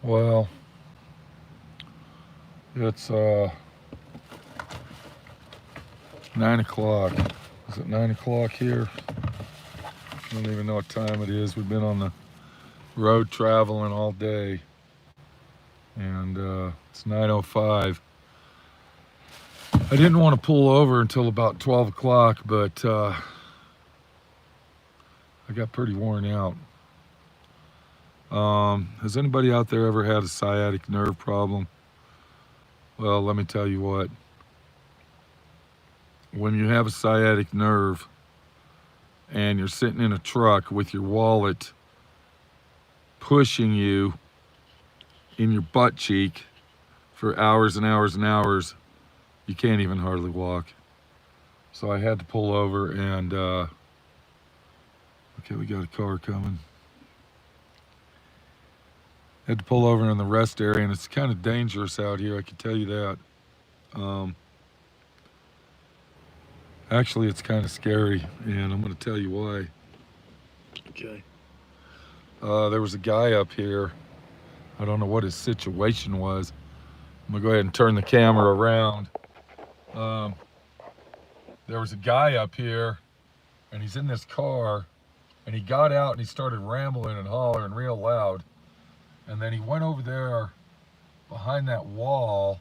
Well, it's 9 o'clock. Is it 9 o'clock here? I don't even know what time it is. We've been on the road traveling all day, and it's 9:05. I didn't want to pull over until about 12 o'clock, but I got pretty worn out. Has anybody out there ever had a sciatic nerve problem? Well, let me tell you what. When you have a sciatic nerve and you're sitting in a truck with your wallet pushing you in your butt cheek for hours and hours and hours, you can't even hardly walk. So I had to pull over and, okay, we got a car coming. Had to pull over in the rest area, and it's kind of dangerous out here, I can tell you that. Actually, it's kind of scary, and I'm going to tell you why. Okay. There was a guy up here. I don't know what his situation was. I'm going to go ahead and turn the camera around. There was a guy up here, and he's in this car, and he got out and he started rambling and hollering real loud. And then he went over there behind that wall,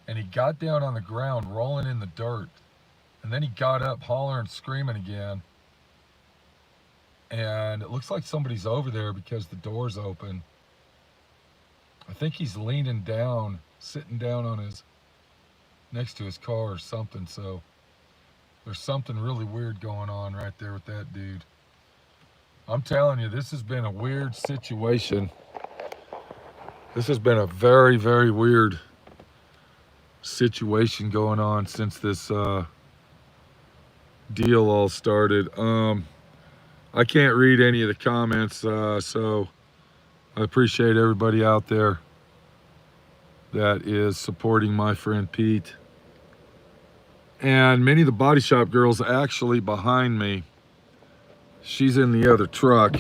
and he got down on the ground rolling in the dirt. And then he got up hollering, screaming again. And it looks like somebody's over there because the door's open. I think he's leaning down, sitting down on his, next to his car or something. So there's something really weird going on right there with that dude. I'm telling you, this has been a weird situation. This has been a very, very weird situation going on since this deal all started. I can't read any of the comments, so I appreciate everybody out there that is supporting my friend Pete. And many of the body shop girls actually behind me. She's in the other truck.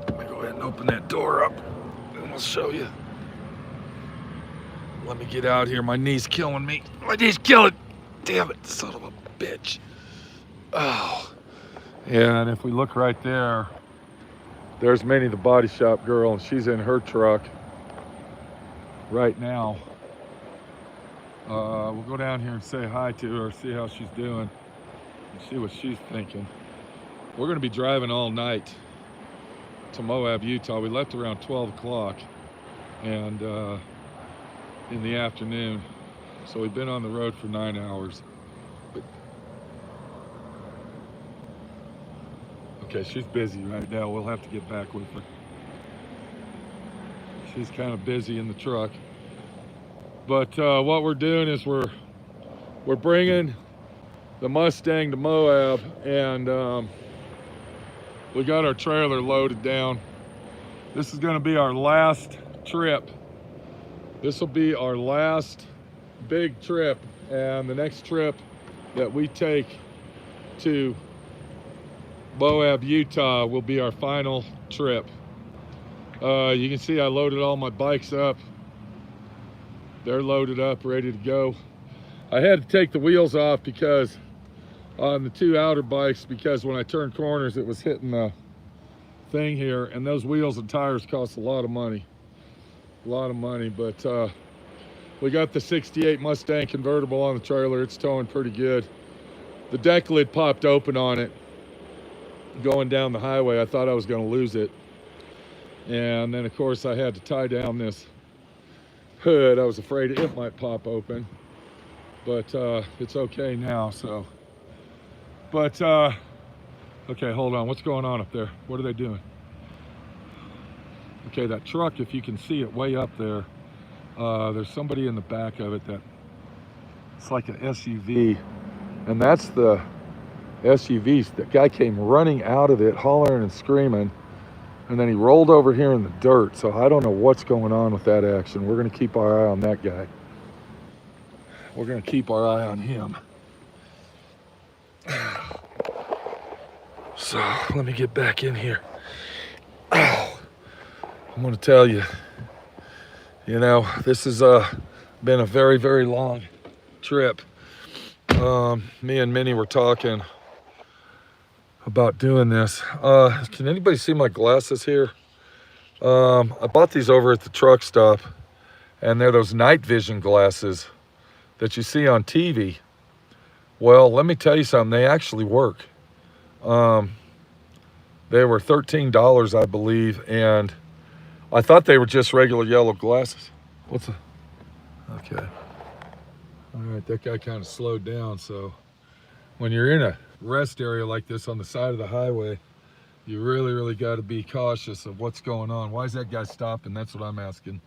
Let me go ahead and open that door up and we'll show you. Let me get out here. My knee's killing me. My knee's killing. Damn it, son of a bitch. Oh. And if we look right there, there's Minnie the body shop girl, and she's in her truck right now. We'll go down here and say hi to her, see how she's doing, and see what she's thinking. We're going to be driving all night to Moab, Utah. We left around 12 o'clock and in the afternoon. So we've been on the road for 9 hours. But, okay, she's busy right now. We'll have to get back with her. She's kind of busy in the truck. But what we're doing is we're bringing the Mustang to Moab, and we got our trailer loaded down. This is going to be our last trip. This will be our last big trip, and the next trip that we take to Moab, Utah will be our final trip. You can see I loaded all my bikes up. They're loaded up, ready to go. I had to take the wheels off because on the two outer bikes, because when I turned corners it was hitting the thing here, and those wheels and tires cost a lot of money. But we got the 68 Mustang convertible on the trailer. It's towing pretty good. The deck lid popped open on it going down the highway. I thought I was going to lose it, and then of course I had to tie down this hood. I was afraid it might pop open, but it's okay now. So but okay, hold on, what's going on up there? What are they doing? Okay, that truck, if you can see it way up there, there's somebody in the back of it that it's like an SUV, and that's the SUV. The guy came running out of it hollering and screaming, and then he rolled over here in the dirt. So I don't know what's going on with that action. We're going to keep our eye on that guy. We're going to keep our eye on him. So let me get back in here. Oh, I'm going to tell you, You know, this has been a very, very long trip. Me and Minnie were talking about doing this. Can anybody see my glasses here? I bought these over at the truck stop, and they're those night vision glasses that you see on TV. Well, let me tell you something, they actually work. They were $13, I believe, and I thought they were just regular yellow glasses. Okay. All right, that guy kind of slowed down, so when you're in a rest area like this on the side of the highway, you really, really got to be cautious of what's going on. Why is that guy stopping? That's what I'm asking.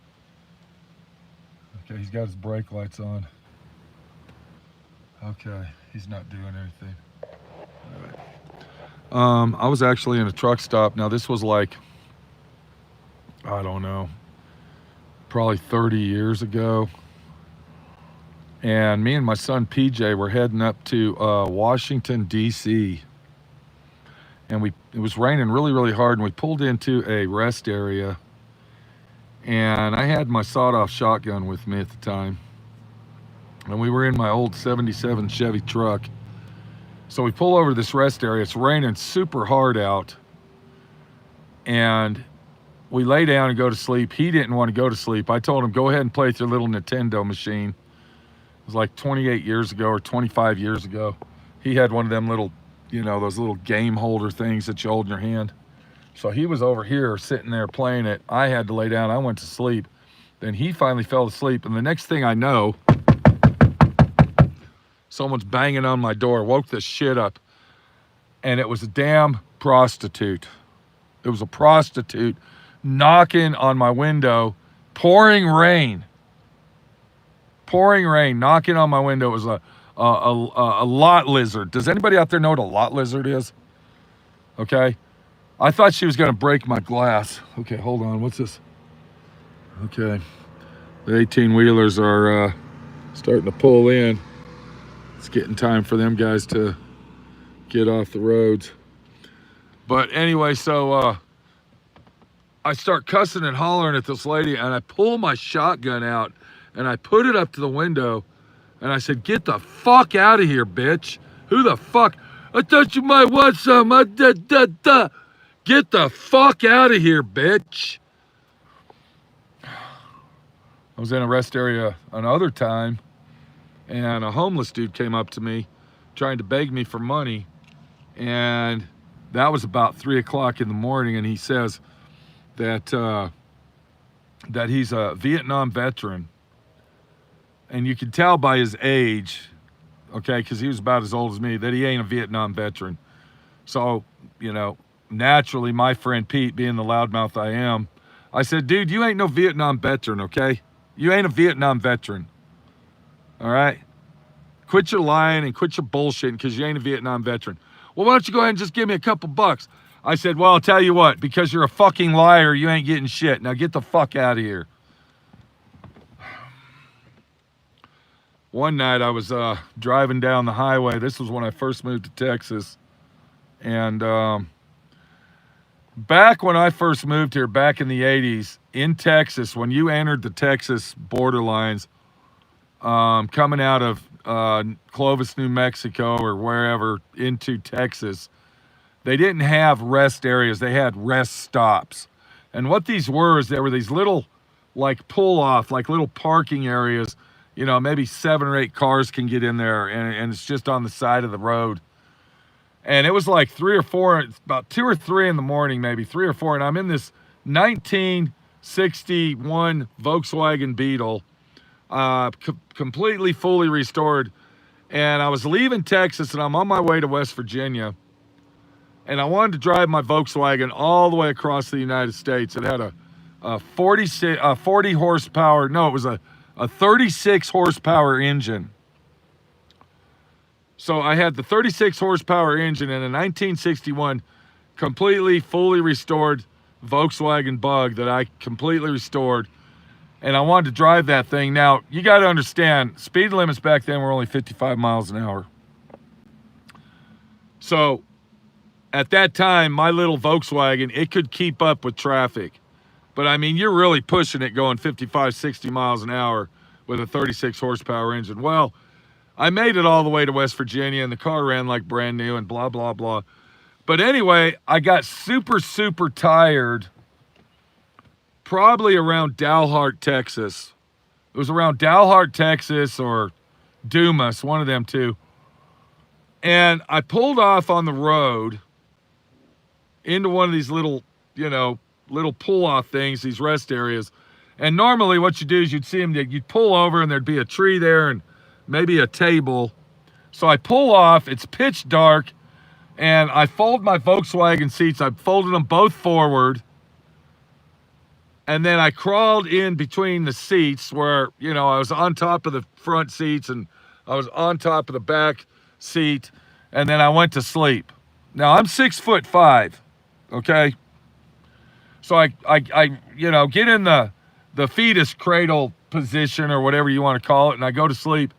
Okay, he's got his brake lights on. Okay, he's not doing anything. All right. I was actually in a truck stop. Now this was like, I don't know, probably 30 years ago. And me and my son PJ were heading up to Washington, D.C. And it was raining really, really hard, and we pulled into a rest area. And I had my sawed-off shotgun with me at the time. And we were in my old 77 Chevy truck. So we pull over to this rest area. It's raining super hard out. And we lay down and go to sleep. He didn't want to go to sleep. I told him, go ahead and play with your little Nintendo machine. It was like 28 years ago or 25 years ago. He had one of them little, you know, those little game holder things that you hold in your hand. So he was over here sitting there playing it. I had to lay down. I went to sleep. Then he finally fell asleep. And the next thing I know, someone's banging on my door, woke this shit up. And it was a damn prostitute. It was a prostitute knocking on my window, pouring rain, knocking on my window. It was a lot lizard. Does anybody out there know what a lot lizard is? Okay. I thought she was going to break my glass. Okay, hold on. What's this? Okay. The 18-wheelers are starting to pull in. It's getting time for them guys to get off the roads. But anyway, so I start cussing and hollering at this lady, and I pull my shotgun out, and I put it up to the window, and I said, get the fuck out of here, bitch. Who the fuck? I thought you might want some. Get the fuck out of here, bitch. I was in a rest area another time, and a homeless dude came up to me trying to beg me for money. And that was about 3 o'clock in the morning, and he says that that he's a Vietnam veteran. And you can tell by his age, okay, because he was about as old as me, that he ain't a Vietnam veteran. So, you know, naturally, my friend Pete, being the loudmouth I am, I said, dude, you ain't no Vietnam veteran, okay? You ain't a Vietnam veteran, all right? Quit your lying and quit your bullshitting because you ain't a Vietnam veteran. Well, why don't you go ahead and just give me a couple bucks? I said, well, I'll tell you what, because you're a fucking liar, you ain't getting shit. Now get the fuck out of here. One night I was driving down the highway. This was when I first moved to Texas. And back when I first moved here, back in the 80s, in Texas, when you entered the Texas borderlines, coming out of Clovis, New Mexico, or wherever into Texas, they didn't have rest areas. They had rest stops. And what these were is there were these little, like, pull-off, like little parking areas. You know, maybe 7 or 8 cars can get in there, and it's just on the side of the road. And it was like 3 or 4, about 2 or 3 in the morning, maybe 3 or 4, and I'm in this 1961 Volkswagen Beetle, completely fully restored. And I was leaving Texas, and I'm on my way to West Virginia. And I wanted to drive my Volkswagen all the way across the United States. It had a 40 horsepower, no, it was a 36 horsepower engine. So I had the 36 horsepower engine in a 1961 completely fully restored Volkswagen Bug that I completely restored. And I wanted to drive that thing. Now, you got to understand, speed limits back then were only 55 miles an hour. So at that time, my little Volkswagen, it could keep up with traffic. But I mean, you're really pushing it going 55, 60 miles an hour with a 36 horsepower engine. Well, I made it all the way to West Virginia and the car ran like brand new and blah, blah, blah. But anyway, I got super, super tired probably around Dalhart, Texas. It was around Dalhart, Texas or Dumas, one of them two. And I pulled off on the road into one of these little, little pull-off things, these rest areas. And normally what you do is you'd see them, you'd pull over and there'd be a tree there and maybe a table. So I pull off, it's pitch dark, and I fold my Volkswagen seats. I folded them both forward. And then I crawled in between the seats where, I was on top of the front seats and I was on top of the back seat. And then I went to sleep. Now I'm 6'5", okay? So I get in the fetus cradle position or whatever you want to call it, and I go to sleep.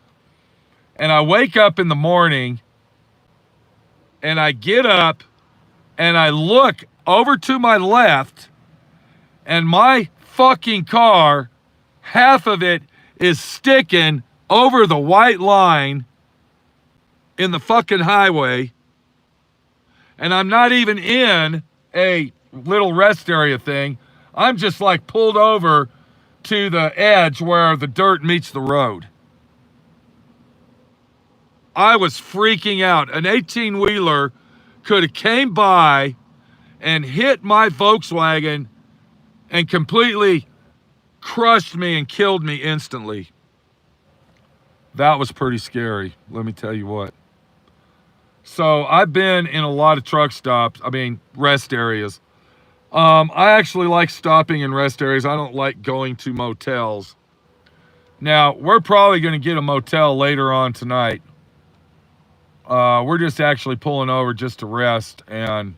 And I wake up in the morning and I get up and I look over to my left and my fucking car, half of it is sticking over the white line in the fucking highway. And I'm not even in a little rest area thing. I'm just like pulled over to the edge where the dirt meets the road. I was freaking out. An 18-wheeler could have came by and hit my Volkswagen and completely crushed me and killed me instantly. That was pretty scary, let me tell you what. So I've been in a lot of truck stops, rest areas. I actually like stopping in rest areas. I don't like going to motels. Now, we're probably going to get a motel later on tonight. We're just actually pulling over just to rest, and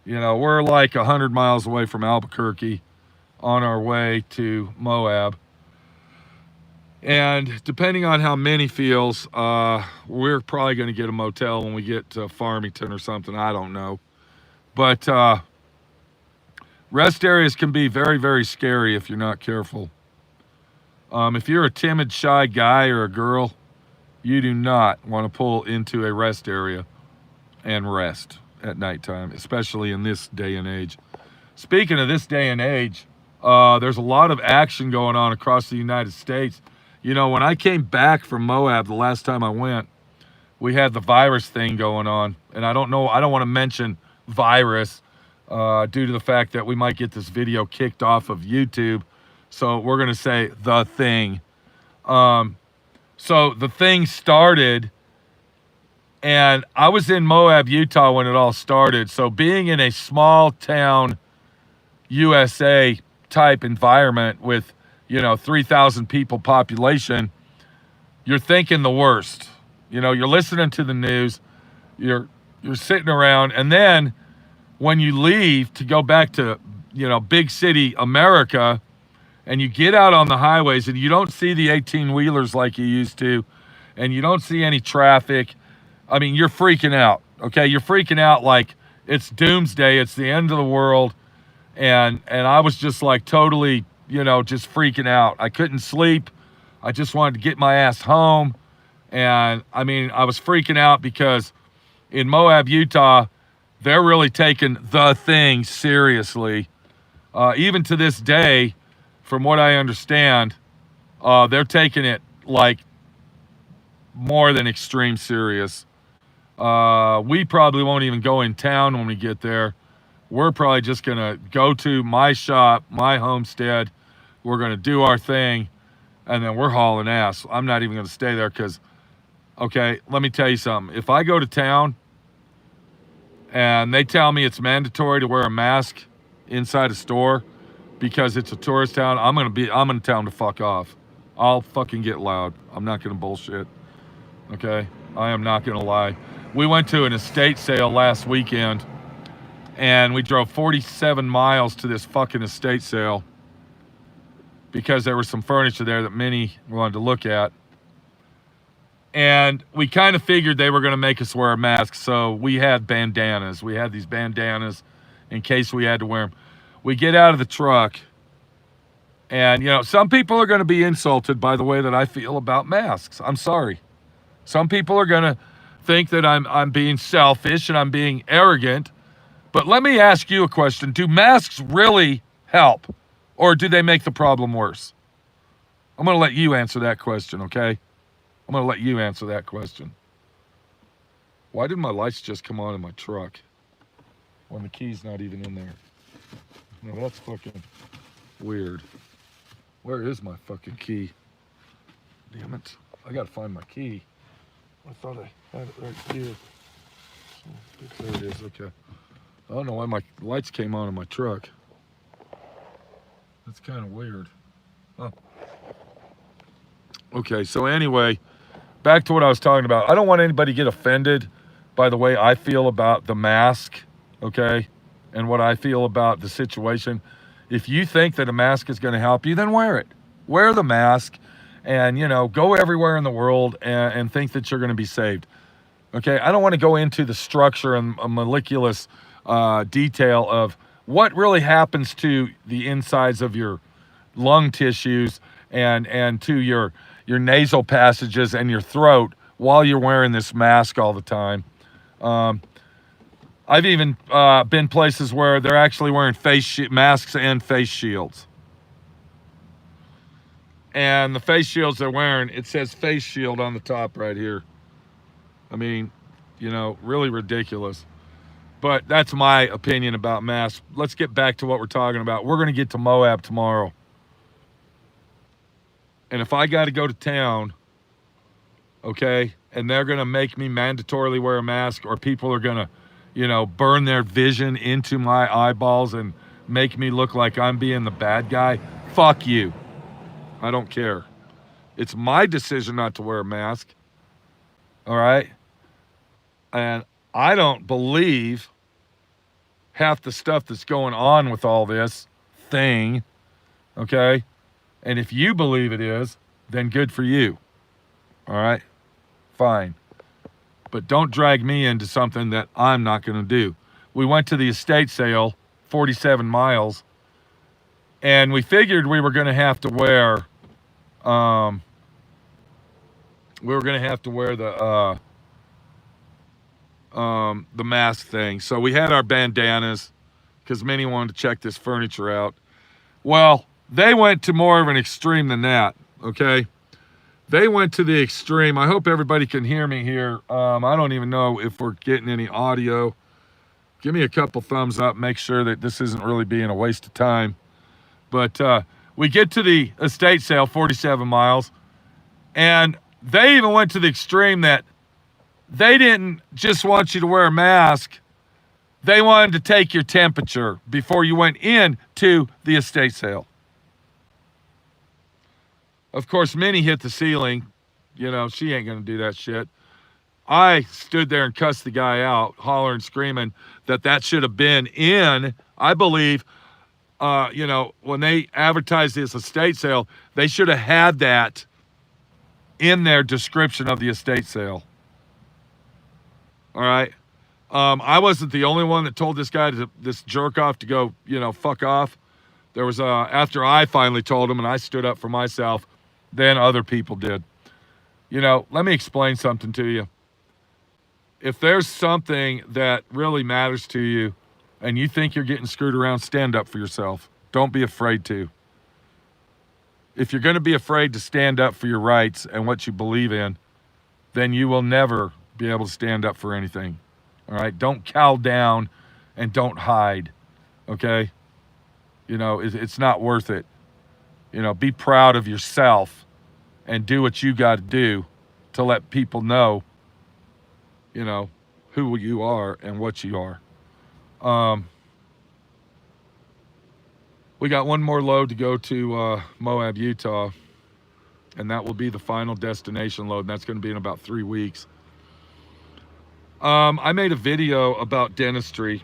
we're like 100 miles away from Albuquerque on our way to Moab. And depending on how Minnie feels, we're probably going to get a motel when we get to Farmington or something. I don't know. But rest areas can be very, very scary if you're not careful. If you're a timid, shy guy or a girl, you do not want to pull into a rest area and rest at nighttime, especially in this day and age. Speaking of this day and age, there's a lot of action going on across the United States. When I came back from Moab the last time I went, we had the virus thing going on. And I don't want to mention virus due to the fact that we might get this video kicked off of YouTube. So we're going to say the thing. So the thing started, and I was in Moab, Utah when it all started. So being in a small town USA type environment with, 3,000 people population, you're thinking the worst. You're listening to the news, you're sitting around, and then when you leave to go back to, big city America, and you get out on the highways and you don't see the 18-wheelers like you used to, and you don't see any traffic, you're freaking out, okay? You're freaking out like it's doomsday, it's the end of the world, and I was just like totally, just freaking out. I couldn't sleep. I just wanted to get my ass home, and I was freaking out because in Moab, Utah, they're really taking the thing seriously. Even to this day, from what I understand, they're taking it like more than extreme serious. We probably won't even go in town when we get there. We're probably just going to go to my shop, my homestead. We're going to do our thing, and then we're hauling ass. I'm not even going to stay there because, okay, let me tell you something. If I go to town and they tell me it's mandatory to wear a mask inside a store because it's a tourist town, I'm in town to fuck off. I'll fucking get loud. I'm not going to bullshit. Okay? I am not going to lie. We went to an estate sale last weekend, and we drove 47 miles to this fucking estate sale because there was some furniture there that Minnie wanted to look at. And we kind of figured they were going to make us wear a mask, so we had bandanas. We had these bandanas in case we had to wear them. We get out of the truck, and some people are going to be insulted by the way that I feel about masks. I'm sorry. Some people are going to think that I'm being selfish and I'm being arrogant. But let me ask you a question. Do masks really help, or do they make the problem worse? I'm going to let you answer that question, okay? I'm going to let you answer that question. Why did my lights just come on in my truck when the key's not even in there? No, that's fucking weird. Where is my fucking key? Damn it. I gotta find my key. I thought I had it right here. There it is, okay. I don't know why my lights came on in my truck. That's kind of weird. Oh. Okay, so anyway, back to what I was talking about. I don't want anybody to get offended by the way I feel about the mask, okay? And what I feel about the situation. If you think that a mask is going to help you, then wear it. Wear the mask and, go everywhere in the world and think that you're going to be saved. Okay, I don't want to go into the structure and a molecular detail of what really happens to the insides of your lung tissues and to your nasal passages and your throat while you're wearing this mask all the time. I've even been places where they're actually wearing masks and face shields. And the face shields they're wearing, it says face shield on the top right here. I mean, really ridiculous. But that's my opinion about masks. Let's get back to what we're talking about. We're going to get to Moab tomorrow. And if I got to go to town, okay, and they're going to make me mandatorily wear a mask, or people are going to burn their vision into my eyeballs and make me look like I'm being the bad guy, fuck you. I don't care. It's my decision not to wear a mask. All right? And I don't believe half the stuff that's going on with all this thing, okay? And if you believe it is, then good for you. All right? Fine. But don't drag me into something that I'm not going to do. We went to the estate sale, 47 miles, and we figured we were going to have to wear, the mask thing. So we had our bandanas because many wanted to check this furniture out. Well, they went to more of an extreme than that, okay? They went to the extreme. I hope everybody can hear me here. I don't even know if we're getting any audio. Give me a couple thumbs up. Make sure that this isn't really being a waste of time. But we get to the estate sale, 47 miles, and they even went to the extreme that they didn't just want you to wear a mask. They wanted to take your temperature before you went in to the estate sale. Of course, Minnie hit the ceiling. She ain't going to do that shit. I stood there and cussed the guy out, hollering, screaming that should have been in, I believe, when they advertised this estate sale, they should have had that in their description of the estate sale. All right? I wasn't the only one that told this guy, this jerk off, to go, fuck off. There was, after I finally told him and I stood up for myself, then other people did. Let me explain something to you. If there's something that really matters to you and you think you're getting screwed around, stand up for yourself. Don't be afraid to. If you're going to be afraid to stand up for your rights and what you believe in, then you will never be able to stand up for anything. All right? Don't cow down and don't hide. Okay? It's not worth it. Be proud of yourself and do what you got to do to let people know, who you are and what you are. We got one more load to go to Moab, Utah, and that will be the final destination load, and that's going to be in about 3 weeks. I made a video about dentistry,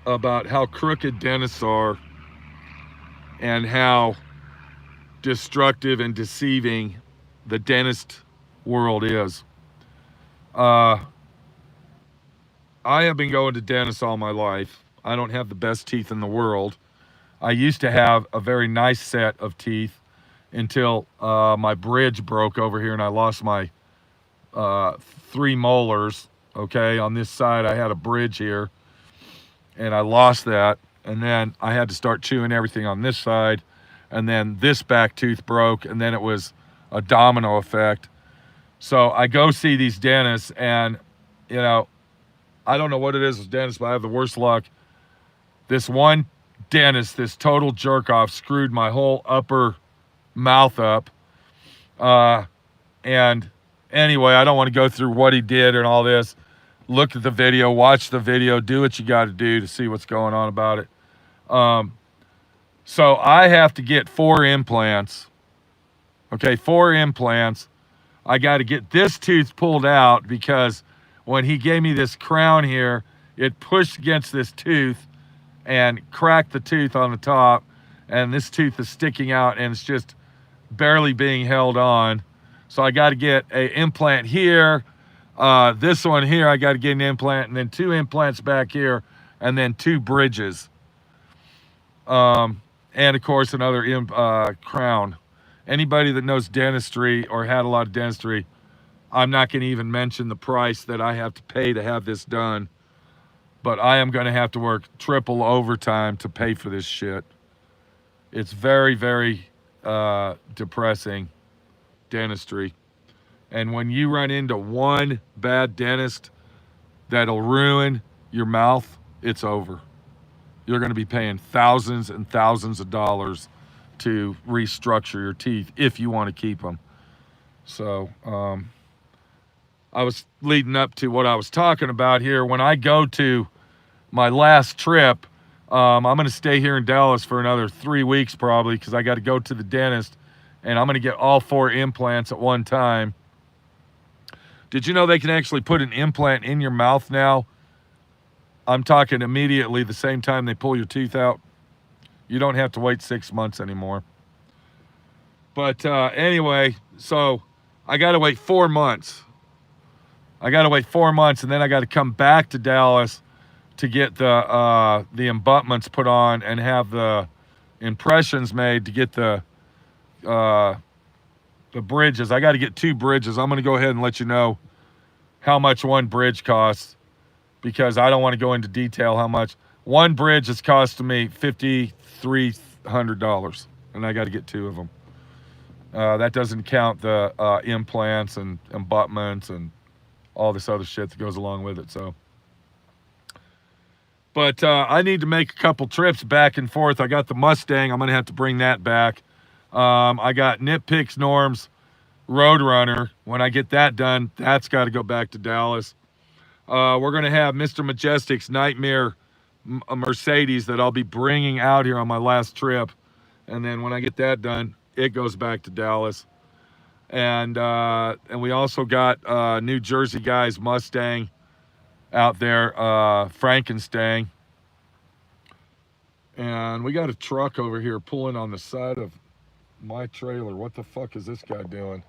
about how crooked dentists are and how destructive and deceiving the dentist world is. I have been going to dentists all my life. I don't have the best teeth in the world. I used to have a very nice set of teeth until my bridge broke over here and I lost my 3 molars. Okay, on this side I had a bridge here and I lost that, and then I had to start chewing everything on this side, and then this back tooth broke, and then it was a domino effect. So I go see these dentists, and you know, I don't know what it is with dentists, but I have the worst luck. This one dentist, this total jerk off, screwed my whole upper mouth up. And anyway, I don't want to go through what he did and all this. Look at the video, watch the video, do what you got to do to see what's going on about it. So I have to get 4 implants. Okay, 4 implants. I got to get this tooth pulled out because when he gave me this crown here, it pushed against this tooth and cracked the tooth on the top, and this tooth is sticking out and it's just barely being held on. So I got to get an implant here. This one here, I got to get an implant, and then 2 implants back here, and then 2 bridges. And of course, another crown. Anybody that knows dentistry or had a lot of dentistry, I'm not going to even mention the price that I have to pay to have this done. But I am going to have to work triple overtime to pay for this shit. It's very, very depressing, dentistry. And when you run into one bad dentist that'll ruin your mouth, it's over. You're going to be paying thousands and thousands of dollars to restructure your teeth if you want to keep them. So I was leading up to what I was talking about here. When I go to my last trip, I'm going to stay here in Dallas for another 3 weeks probably, because I got to go to the dentist, and I'm going to get all 4 implants at one time. Did you know they can actually put an implant in your mouth now? I'm talking immediately the same time they pull your tooth out. You don't have to wait 6 months anymore. But anyway, so I got to wait 4 months. I got to wait 4 months, and then I got to come back to Dallas to get the abutments put on and have the impressions made to get the bridges. I got to get 2 bridges. I'm going to go ahead and let you know how much one bridge costs, because I don't want to go into detail how much. One bridge is costing me $5,300, and I got to get 2 of them. That doesn't count the implants and abutments and all this other shit that goes along with it. So, but I need to make a couple trips back and forth. I got the Mustang. I'm going to have to bring that back. I got Nitpicks Norm's Roadrunner. When I get that done, that's got to go back to Dallas. We're going to have Mr. Majestic's Nightmare Mercedes that I'll be bringing out here on my last trip. And then when I get that done, it goes back to Dallas. And we also got New Jersey guy's Mustang out there, Frankenstein. And we got a truck over here pulling on the side of my trailer. What the fuck is this guy doing?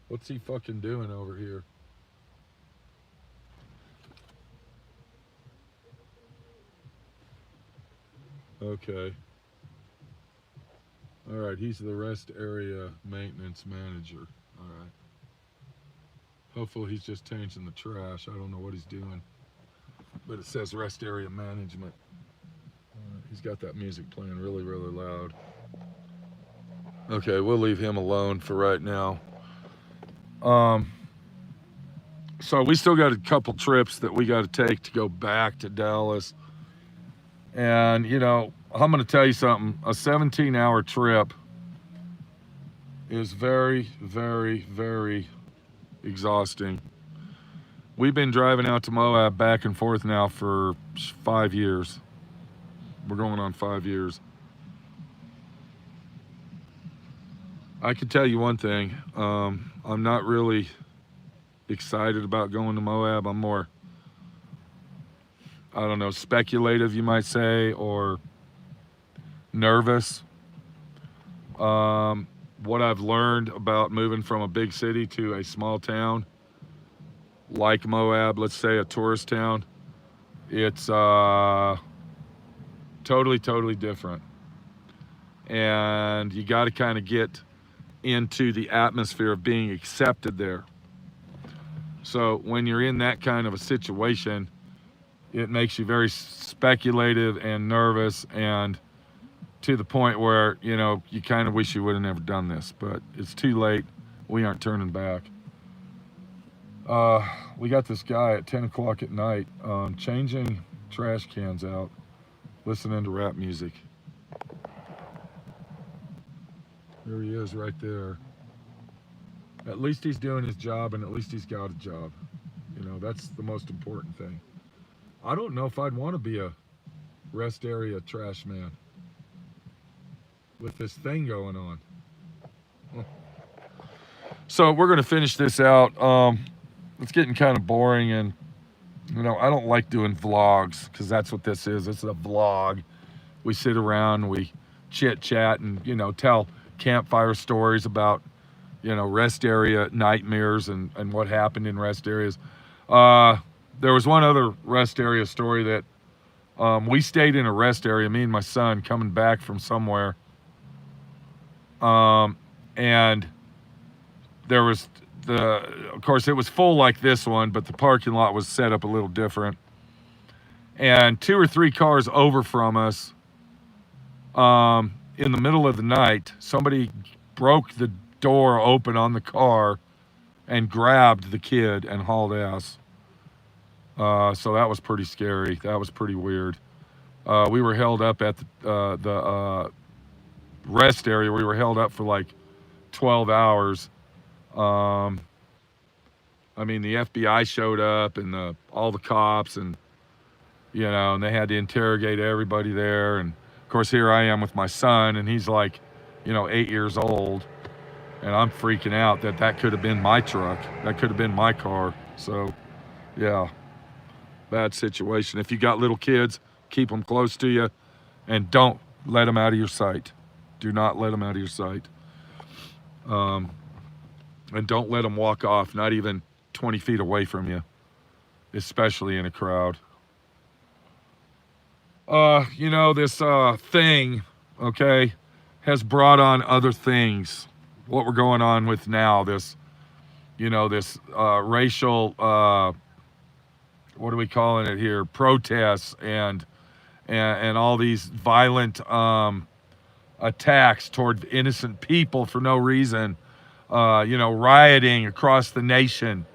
What's he fucking doing over here? Okay. All right, he's the rest area maintenance manager. All right. Hopefully he's just changing the trash. I don't know what he's doing, but it says rest area management. He's got that music playing really, really loud. Okay, we'll leave him alone for right now. So we still got a couple trips that we got to take to go back to Dallas. And, you know, I'm going to tell you something. A 17-hour trip is very, very, very exhausting. We've been driving out to Moab back and forth now for 5 years. We're going on 5 years. I can tell you one thing. I'm not really excited about going to Moab. I'm more, I don't know, speculative, you might say, or nervous. What I've learned about moving from a big city to a small town like Moab, let's say a tourist town, It's totally different. And you got to kind of get into the atmosphere of being accepted there. So when you're in that kind of a situation, it makes you very speculative and nervous, and to the point where, you know, you kind of wish you would have never done this, but it's too late. We aren't turning back. We got this guy at 10 o'clock at night changing trash cans out, listening to rap music. There he is right there. At least he's doing his job, and at least he's got a job. You know, that's the most important thing. I don't know if I'd want to be a rest area trash man with this thing going on. So we're going to finish this out. It's getting kind of boring, and, you know, I don't like doing vlogs, because that's what this is. It's a vlog. We sit around, we chit-chat, and, you know, tell campfire stories about, you know, rest area nightmares and what happened in rest areas. There was one other rest area story that we stayed in a rest area, me and my son, coming back from somewhere. And there was of course, it was full like this one, but the parking lot was set up a little different. And 2 or 3 cars over from us, in the middle of the night, somebody broke the door open on the car and grabbed the kid and hauled ass. So that was pretty scary. That was pretty weird. We were held up at the rest area. We were held up for like 12 hours. I mean, the FBI showed up, and all the cops, and, you know, and they had to interrogate everybody there. And of course, here I am with my son, and he's like, you know, 8 years old, and I'm freaking out that could have been my truck. That could have been my car. So, yeah, bad situation. If you got little kids, keep them close to you, and don't let them out of your sight. Do not let them out of your sight. And don't let them walk off, not even 20 feet away from you, especially in a crowd. You know, this thing, okay, has brought on other things. What we're going on with now, this, you know, this racial, what are we calling it here, protests and all these violent attacks toward innocent people for no reason. You know, rioting across the nation.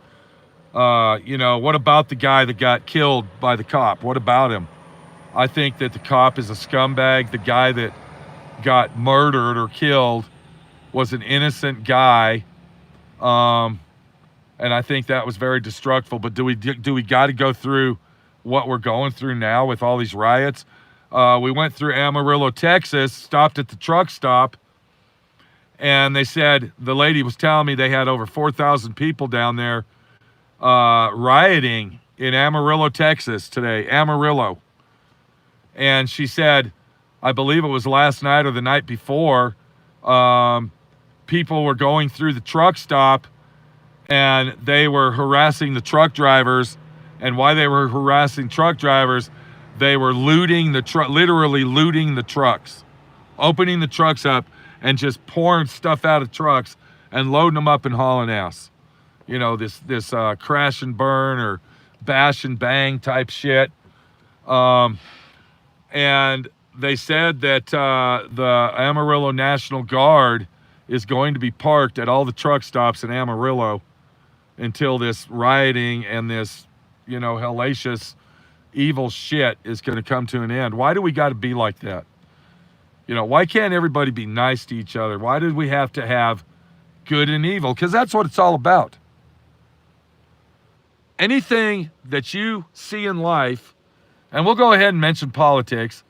You know, what about the guy that got killed by the cop? What about him? I think that the cop is a scumbag. The guy that got murdered or killed was an innocent guy. And I think that was very destructive. But do we got to go through what we're going through now with all these riots? We went through Amarillo, Texas, stopped at the truck stop, and they said, the lady was telling me they had over 4,000 people down there rioting in Amarillo, Texas today, Amarillo. And she said, I believe it was last night or the night before, people were going through the truck stop, and they were harassing the truck drivers. And why they were harassing truck drivers, they were looting the truck, literally looting the trucks, opening the trucks up and just pouring stuff out of trucks and loading them up and hauling ass. You know, this crash and burn or bash and bang type shit. And they said that the Amarillo National Guard is going to be parked at all the truck stops in Amarillo until this rioting and this, you know, hellacious evil shit is going to come to an end. Why do we got to be like that? You know, why can't everybody be nice to each other? Why did we have to have good and evil? Because that's what it's all about. Anything that you see in life, and we'll go ahead and mention politics,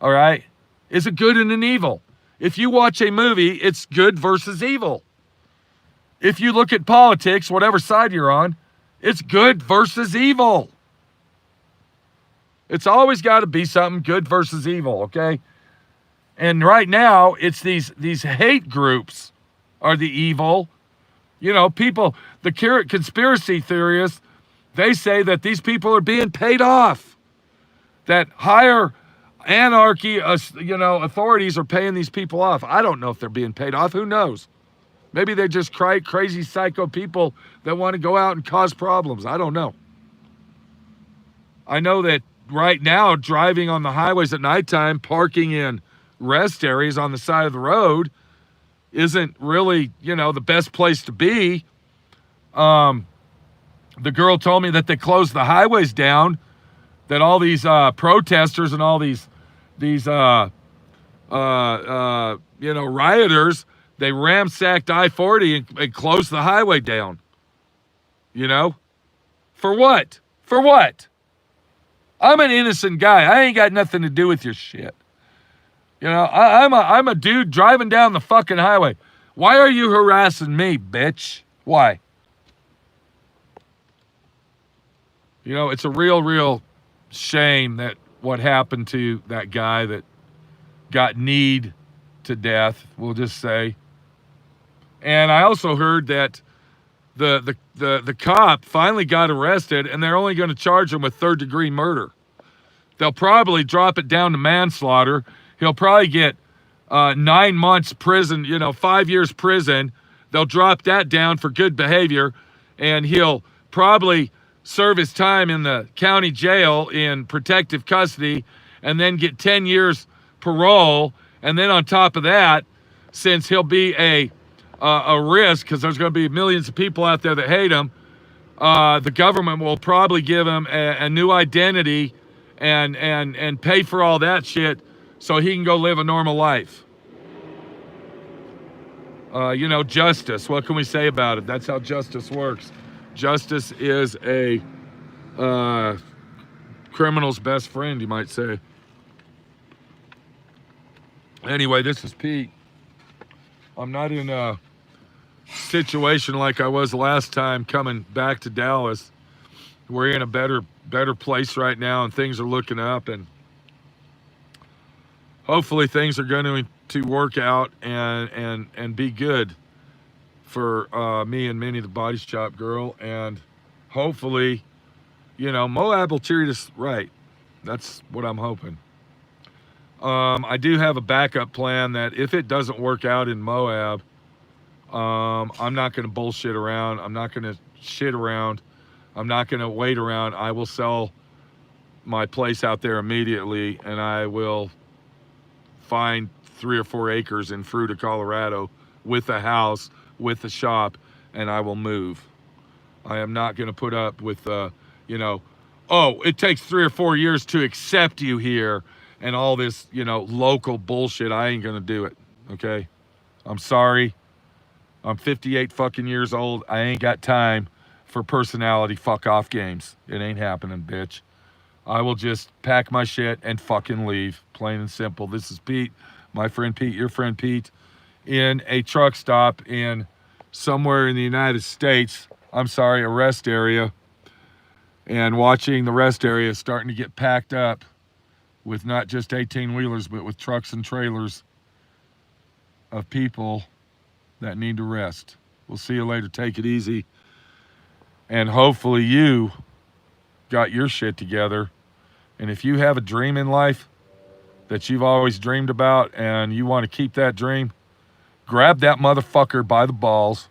all right, is a good and an evil. If you watch a movie, it's good versus evil. If you look at politics, whatever side you're on, it's good versus evil. It's always got to be something good versus evil, okay? And right now, it's these hate groups are the evil. You know, people, the conspiracy theorists, they say that these people are being paid off. that higher anarchy, authorities are paying these people off. I don't know if they're being paid off. Who knows? Maybe they're just crazy psycho people that want to go out and cause problems. I don't know. I know that right now, driving on the highways at nighttime, parking in rest areas on the side of the road isn't really, the best place to be. The girl told me that they closed the highways down, that all these protesters and all these rioters, they ransacked I-40 and closed the highway down. For what? For what? I'm an innocent guy. I ain't got nothing to do with your shit. I'm a dude driving down the fucking highway. Why are you harassing me, bitch? Why? It's a real shame that what happened to that guy that got kneed to death, we'll just say. And I also heard that the cop finally got arrested, and they're only going to charge him with third-degree murder. They'll probably drop it down to manslaughter. He'll probably get 9 months prison, 5 years prison. They'll drop that down for good behavior, and he'll probably serve his time in the county jail in protective custody, and then get 10 years parole. And then on top of that, since he'll be a risk, because there's going to be millions of people out there that hate him, the government will probably give him a new identity and pay for all that shit so he can go live a normal life. Justice. What can we say about it? That's how justice works. Justice is a criminal's best friend, you might say. Anyway, this is Pete. I'm not in a situation like I was last time coming back to Dallas. We're in a better place right now, and things are looking up, and hopefully things are going to work out and be good for me and Minnie the Body Shop girl, and hopefully, Moab will treat us right. That's what I'm hoping. I do have a backup plan that if it doesn't work out in Moab, I'm not going to bullshit around. I'm not going to shit around. I'm not going to wait around. I will sell my place out there immediately, and I will find 3 or 4 acres in Fruita, Colorado, with a house, with a shop, and I will move. I am not going to put up with, it takes 3 or 4 years to accept you here, and all this, local bullshit. I ain't going to do it, okay? I'm sorry. I'm 58 fucking years old. I ain't got time for personality fuck-off games. It ain't happening, bitch. I will just pack my shit and fucking leave. Plain and simple. This is Pete, my friend Pete, your friend Pete, in a truck stop in somewhere in the United States. I'm sorry, a rest area. And watching the rest area starting to get packed up with not just 18-wheelers, but with trucks and trailers of people that need to rest. We'll see you later. Take it easy. And hopefully you got your shit together. And if you have a dream in life that you've always dreamed about and you want to keep that dream, grab that motherfucker by the balls,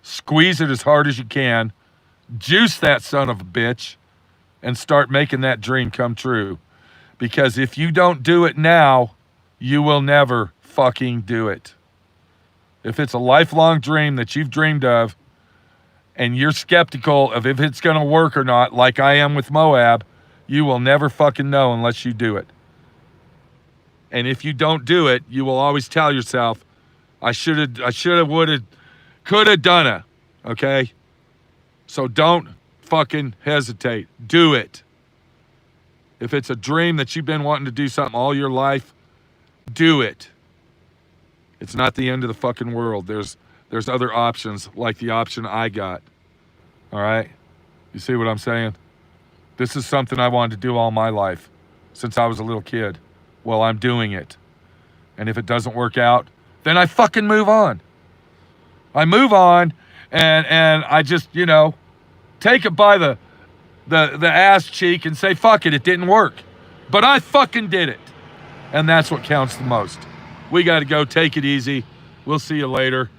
squeeze it as hard as you can, juice that son of a bitch, and start making that dream come true. Because if you don't do it now, you will never fucking do it. If it's a lifelong dream that you've dreamed of, and you're skeptical of if it's going to work or not, like I am with Moab, you will never fucking know unless you do it. And if you don't do it, you will always tell yourself, I should have, would have, could have done it. Okay? So don't fucking hesitate. Do it. If it's a dream that you've been wanting to do something all your life, do it. It's not the end of the fucking world. There's other options like the option I got. All right? You see what I'm saying? This is something I wanted to do all my life since I was a little kid. Well, I'm doing it. And if it doesn't work out, then I fucking move on. I move on and I just, take it by the ass cheek and say, fuck it, it didn't work. But I fucking did it. And that's what counts the most. We got to go. Take it easy. We'll see you later.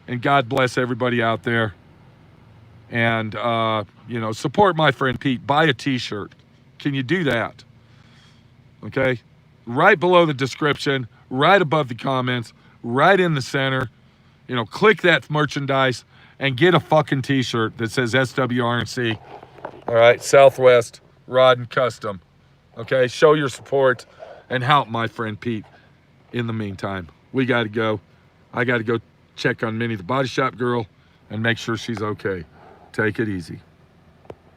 And God bless everybody out there. And, you know, support my friend Pete. Buy a t-shirt. Can you do that? Okay? Right below the description, right above the comments, right in the center. You know, click that merchandise and get a fucking t-shirt that says SWRNC. All right? Southwest Rod and Custom. Okay? Show your support and help my friend Pete. In the meantime, we got to go. I got to go check on Minnie the Body Shop girl and make sure she's okay. Take it easy.